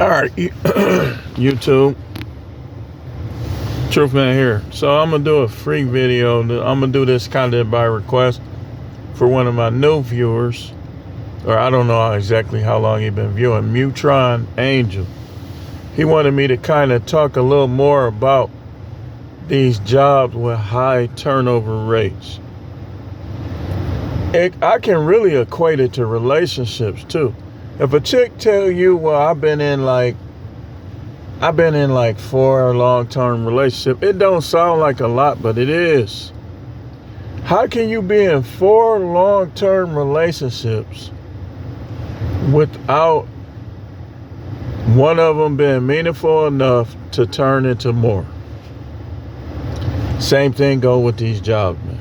All right, YouTube, Truth Man here. So I'm gonna do a free video. I'm gonna do this kind of by request for one of my new viewers, or I don't know exactly how long he's been viewing. Mutron Angel. He wanted me to kind of talk a little more about these jobs with high turnover rates. I can really equate it to relationships too. If a chick tell you, well, I've been in like 4 long-term relationships, it don't sound like a lot, but it is. How can you be in 4 long-term relationships without one of them being meaningful enough to turn into more? Same thing go with these jobs, man.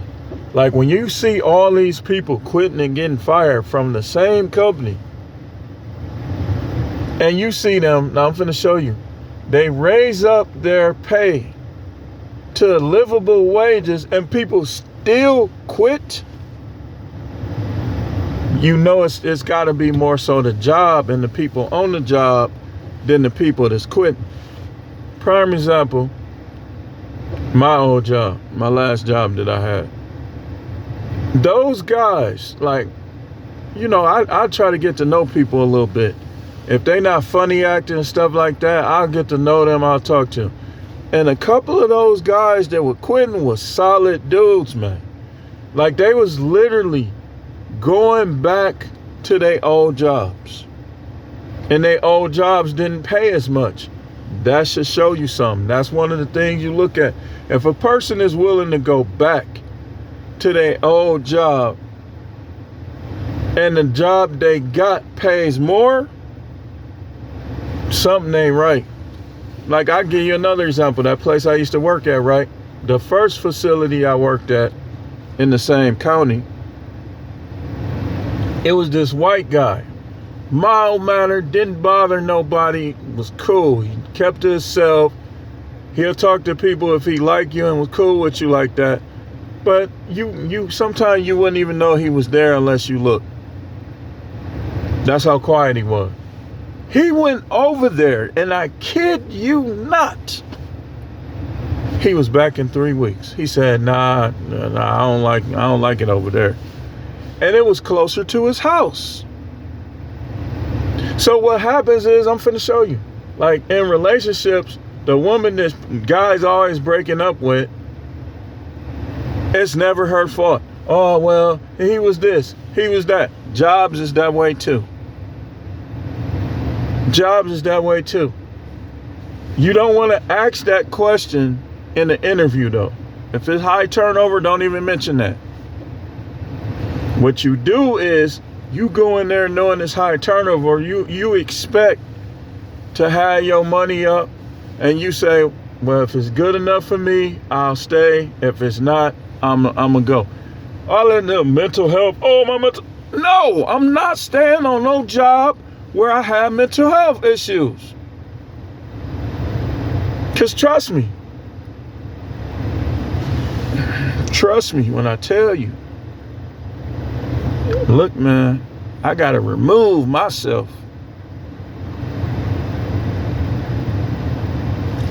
Like when you see all these people quitting and getting fired from the same company, and you see them, now I'm finna show you, they raise up their pay to livable wages and people still quit. You know it's gotta be more so the job and the people on the job than the people that's quitting. Prime example, my old job, my last job that I had. Those guys, like, you know, I try to get to know people a little bit. If they not funny acting and stuff like that, I'll get to know them, I'll talk to them. And a couple of those guys that were quitting was solid dudes, man. Like they was literally going back to their old jobs. And their old jobs didn't pay as much. That should show you something. That's one of the things you look at. If a person is willing to go back to their old job and the job they got pays more, something ain't right. Like I'll give you another example. That place I used to work at, right? The first facility I worked at in the same county, it was this white guy. Mild-mannered, didn't bother nobody, was cool. He kept to himself. He'll talk to people if he liked you and was cool with you like that. But you sometimes you wouldn't even know he was there unless you looked. That's how quiet he was. He went over there, and I kid you not, he was back in 3 weeks. He said, nah, I don't like it over there. And it was closer to his house. So what happens is, I'm finna show you, like in relationships, the woman that guys always breaking up with, it's never her fault. Oh, well, he was this, he was that. Jobs is that way too. Jobs is that way too. You don't want to ask that question in the interview though. If it's high turnover, don't even mention that. What you do is you go in there knowing it's high turnover, you expect to have your money up and you say, well, if it's good enough for me, I'll stay. If it's not, I'm gonna go. All in the mental health, no, I'm not staying on no job where I have mental health issues. Because trust me when I tell you, look, man, I got to remove myself.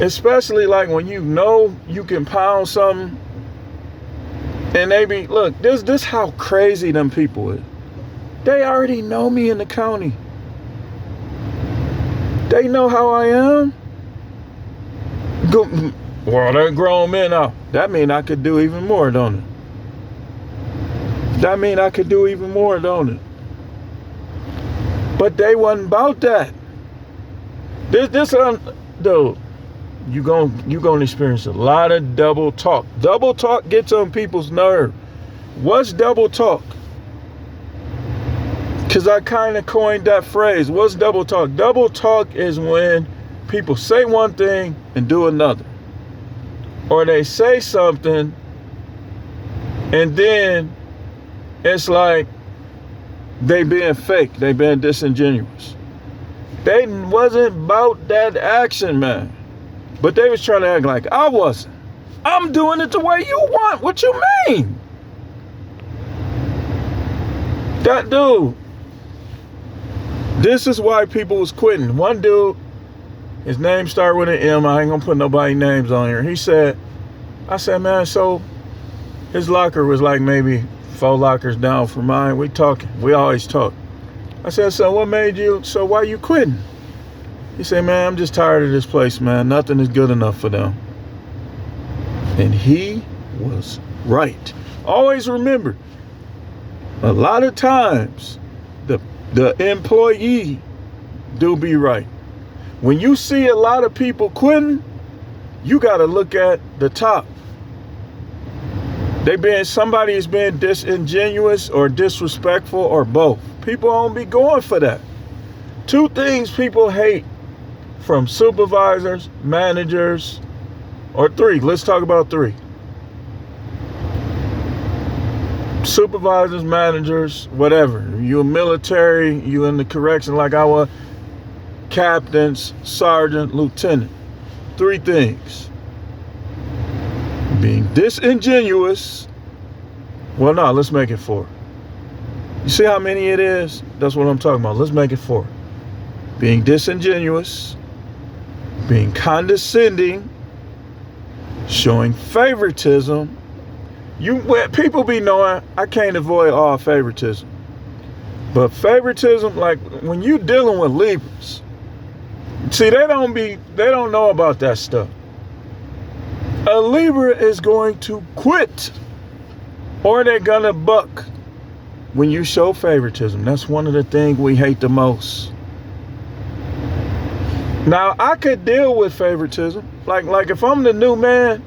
Especially like when you know you can pound something and they be, look, this how crazy them people is. They already know me in the county. They know how I am. Well, they're grown men now. That mean I could do even more, don't it? That mean I could do even more, don't it? But they wasn't about that. Dude, you gonna experience a lot of double talk. Double talk gets on people's nerve. What's double talk? Because I kind of coined that phrase. What's double talk? Double talk is when people say one thing and do another. Or they say something and then it's like they being fake. They being disingenuous. They wasn't about that action, man. But they was trying to act like I wasn't. I'm doing it the way you want. What you mean? That dude. This is why people was quitting. One dude, His name started with an M. I ain't gonna put nobody's names on here. I said, man, so his locker was like maybe 4 lockers down from mine. We always talk. I said, so why you quitting? He said, man, I'm just tired of this place, man. Nothing is good enough for them. And he was right. Always remember, a lot of times the employee do be right. When you see a lot of people quitting, you got to look at the top. Somebody is being disingenuous or disrespectful or both. People don't be going for that. 2 things people hate from supervisors, managers, or 3. Let's talk about 3. Supervisors, managers, whatever. You military, you in the correction like I was, captains, sergeant, lieutenant. 3 things. Being disingenuous. Well, no, let's make it 4. You see how many it is? That's what I'm talking about. Let's make it 4. Being disingenuous, being condescending, showing favoritism. People be knowing I can't avoid all favoritism. But favoritism, like when you dealing with Libras, see, they don't know about that stuff. A Libra is going to quit or they're gonna buck when you show favoritism. That's one of the things we hate the most. Now, I could deal with favoritism. Like if I'm the new man,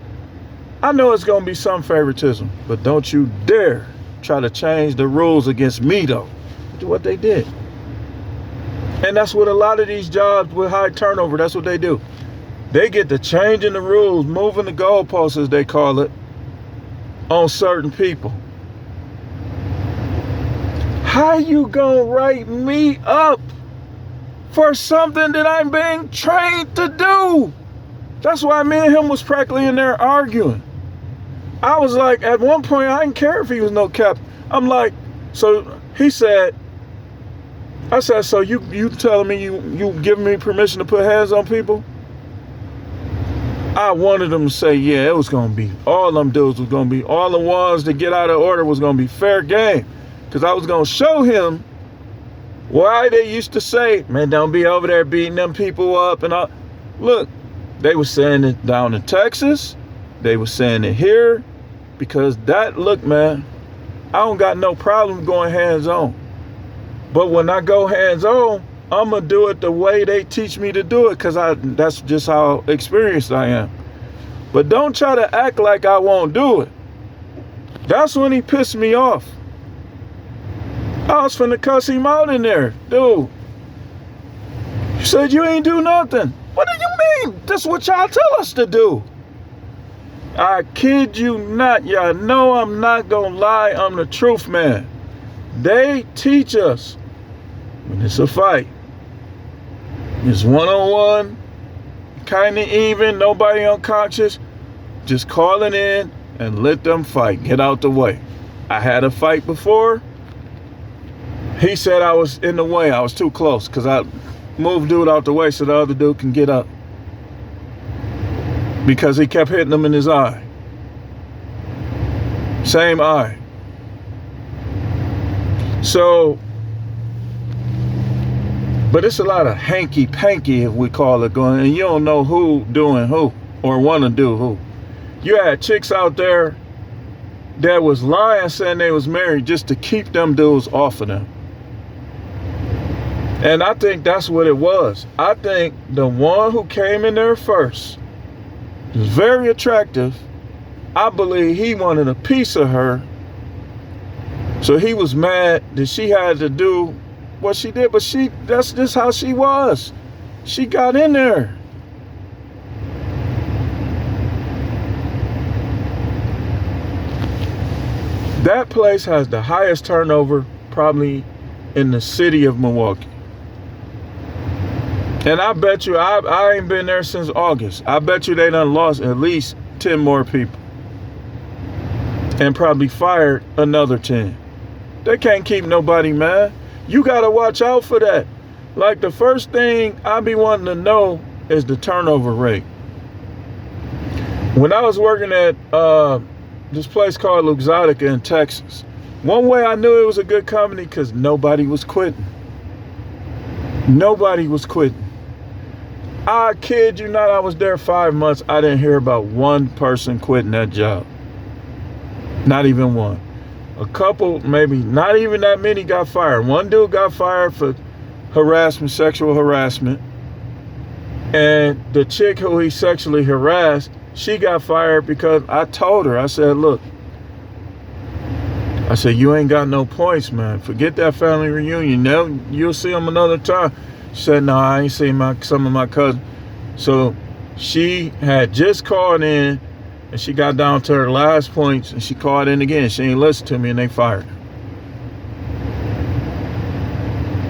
I know it's gonna be some favoritism, but don't you dare try to change the rules against me though. That's what they did. And that's what a lot of these jobs with high turnover, that's what they do. They get to changing the rules, moving the goalposts, as they call it, on certain people. How you gonna write me up for something that I'm being trained to do? That's why me and him was practically in there arguing. I was like, at one point, I didn't care if he was no captain. I'm like, so he said, I said, so you telling me you giving me permission to put hands on people? I wanted him to say, yeah, it was going to be, all them dudes was going to be, all the ones that get out of order was going to be fair game. Because I was going to show him why they used to say, man, don't be over there beating them people up and all. Look, they were saying it down in Texas. They were saying it here. Because look, man, I don't got no problem going hands on. But when I go hands on, I'm going to do it the way they teach me to do it, because that's just how experienced I am. But don't try to act like I won't do it. That's when he pissed me off. I was finna cuss him out in there. Dude, you said you ain't do nothing. What do you mean? That's what y'all tell us to do. I kid you not. Y'all know I'm not gonna lie. I'm the truth man. They teach us when it's a fight, it's one-on-one, kind of even, nobody unconscious, just call it in and let them fight. Get out the way. I had a fight before. He said I was in the way. I was too close because I moved dude out the way so the other dude can get up. Because he kept hitting him in his eye. Same eye. So, but it's a lot of hanky-panky, if we call it, going, and you don't know who doing who or want to do who. You had chicks out there that was lying saying they was married just to keep them dudes off of them. And I think that's what it was. I think the one who came in there first was very attractive. I believe he wanted a piece of her. So he was mad that she had to do what she did, but that's just how she was. She got in there. That place has the highest turnover probably in the city of Milwaukee. And I bet you, I ain't been there since August. I bet you they done lost at least 10 more people. And probably fired another 10. They can't keep nobody mad. You gotta watch out for that. Like the first thing I be wanting to know is the turnover rate. When I was working at this place called Luxottica in Texas, one way I knew it was a good company because nobody was quitting. Nobody was quitting. I kid you not, I was there 5 months. I didn't hear about one person quitting that job. Not even one. A couple, maybe not even that many got fired. One dude got fired for harassment, sexual harassment. And the chick who he sexually harassed, she got fired because I told her, I said, look, I said, you ain't got no points, man. Forget that family reunion. Now you'll see them another time. She said, no, I ain't seen some of my cousins. So she had just called in and she got down to her last points and she called in again. She ain't listened to me and they fired her.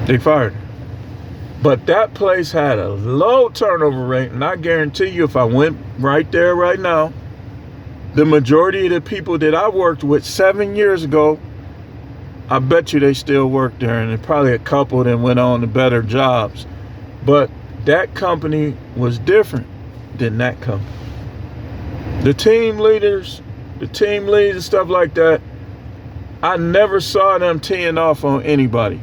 They fired her. But that place had a low turnover rate, and I guarantee you if I went right there right now, the majority of the people that I worked with 7 years ago, I bet you they still work there, and probably a couple that went on to better jobs. But that company was different than that company. The team leaders, the team leads and stuff like that, I never saw them teeing off on anybody.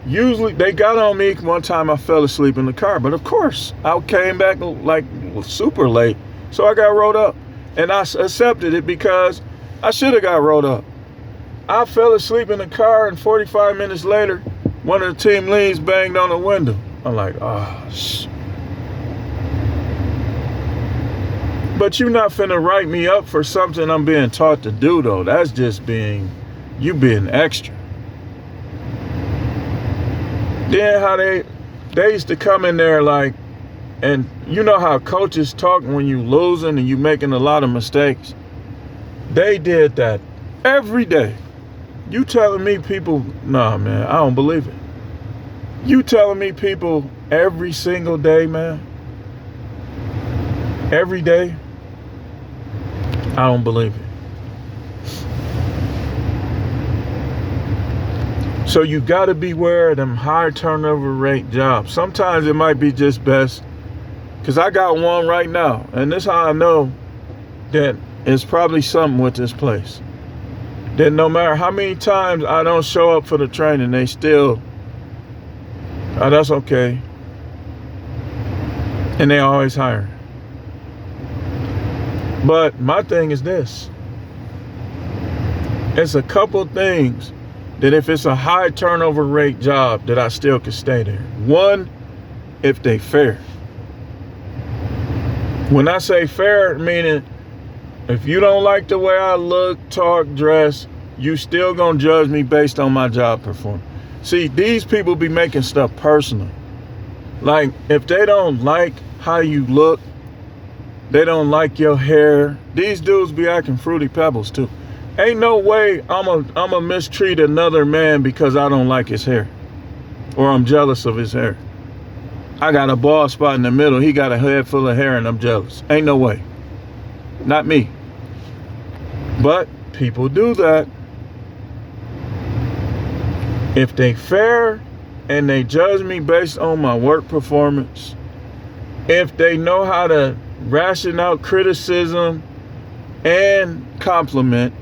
Usually they got on me one time. I fell asleep in the car, but of course I came back like super late, so I got rolled up, and I accepted it because I should have got rolled up. I fell asleep in the car, and 45 minutes later, one of the team leads banged on the window. I'm like, But you're not finna write me up for something I'm being taught to do, though. That's just being extra. Then how they used to come in there like, and you know how coaches talk when you losing and you making a lot of mistakes? They did that every day. You telling me people, nah, man, I don't believe it. You telling me people every single day, man? Every day? I don't believe it. So you got to beware of them high turnover rate jobs. Sometimes it might be just best, because I got one right now, and this is how I know that it's probably something with this place. That no matter how many times I don't show up for the training, they still, that's okay. And they always hire. But my thing is this. It's a couple things that if it's a high turnover rate job that I still could stay there. One, if they fair. When I say fair, meaning if you don't like the way I look, talk, dress, you still gonna judge me based on my job performance. See, these people be making stuff personal. Like, if they don't like how you look, they don't like your hair, these dudes be acting Fruity Pebbles too. Ain't no way I'ma mistreat another man because I don't like his hair or I'm jealous of his hair. I got a bald spot in the middle. He got a head full of hair and I'm jealous. Ain't no way. Not me. But people do that. If they fair and they judge me based on my work performance, if they know how to ration out criticism and compliment,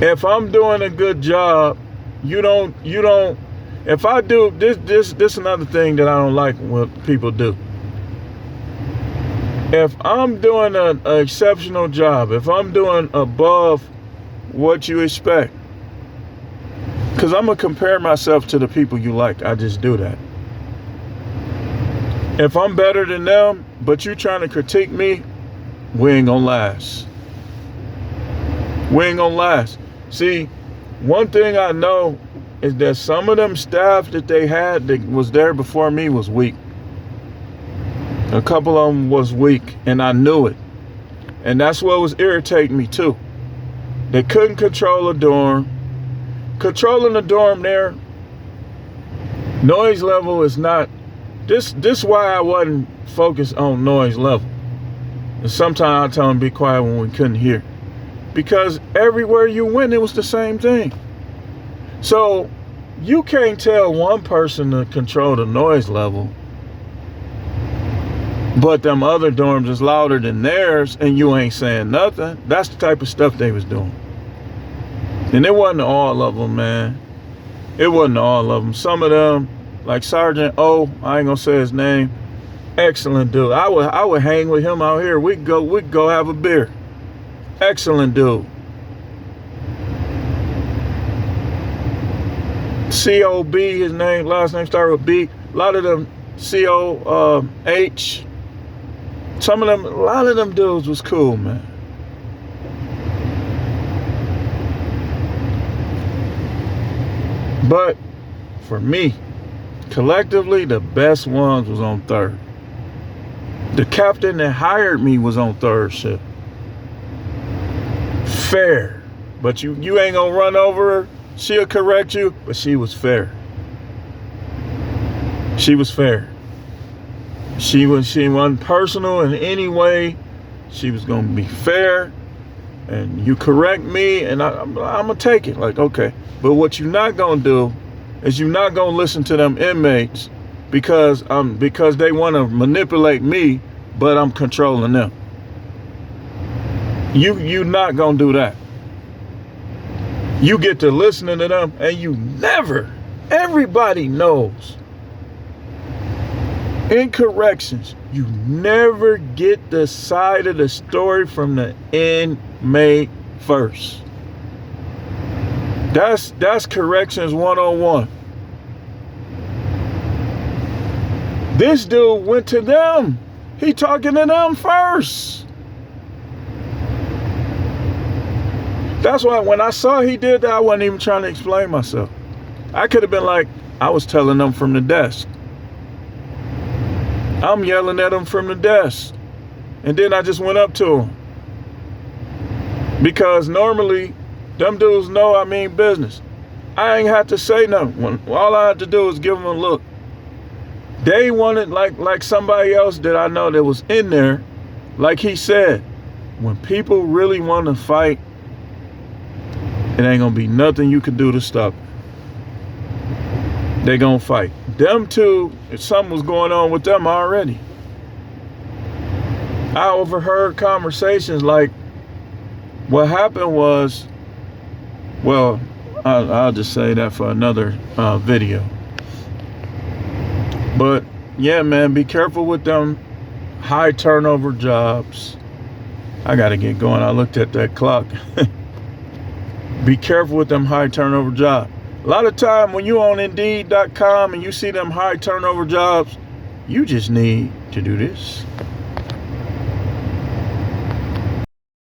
if I'm doing a good job, you don't, if I do, this another thing that I don't like what people do. If I'm doing an exceptional job, if I'm doing above what you expect, because I'm going to compare myself to the people you like. I just do that. If I'm better than them, but you trying to critique me, we ain't going to last. We ain't going to last. See, one thing I know is that some of them staff that they had that was there before me was weak. A couple of them was weak, and I knew it. And that's what was irritating me too. They couldn't control a dorm. Controlling the dorm there, noise level is not, this why I wasn't focused on noise level. And sometimes I tell them be quiet when we couldn't hear. Because everywhere you went, it was the same thing. So you can't tell one person to control the noise level, but them other dorms is louder than theirs and you ain't saying nothing. That's the type of stuff they was doing. And it wasn't all of them, man. It wasn't all of them. Some of them, like Sergeant O, I ain't gonna say his name, excellent dude. I would hang with him out here. We'd go have a beer. Excellent dude. COB, his name, last name started with B. A lot of them COH. Some of them, a lot of them dudes was cool, man. But for me, collectively, the best ones was on third. The captain that hired me was on third shift. Fair. But you ain't gonna run over her. She'll correct you, but she was fair. She was fair. She wasn't personal in any way. She was gonna be fair. And you correct me, and I'm gonna take it. Like, okay. But what you're not gonna do is you're not gonna listen to them inmates because they want to manipulate me, but I'm controlling them. You're not gonna do that. You get to listening to them, and you never. Everybody knows. In corrections, you never get the side of the story from the inmate first. That's corrections 101. This dude went to them. He talking to them first. That's why when I saw he did that, I wasn't even trying to explain myself. I could have been like, I was telling them from the desk. I'm yelling at them from the desk. And then I just went up to him. Because normally, them dudes know I mean business. I ain't have to say nothing. All I had to do was give them a look. They wanted, like somebody else that I know that was in there, like he said, when people really want to fight, it ain't gonna be nothing you can do to stop it. They gonna fight. Them two, if something was going on with them already. I overheard conversations like, what happened was, well, I'll just say that for another video. But yeah, man, be careful with them high turnover jobs. I gotta get going. I looked at that clock. Be careful with them high turnover jobs. A lot of time when you on Indeed.com and you see them high turnover jobs, you just need to do this.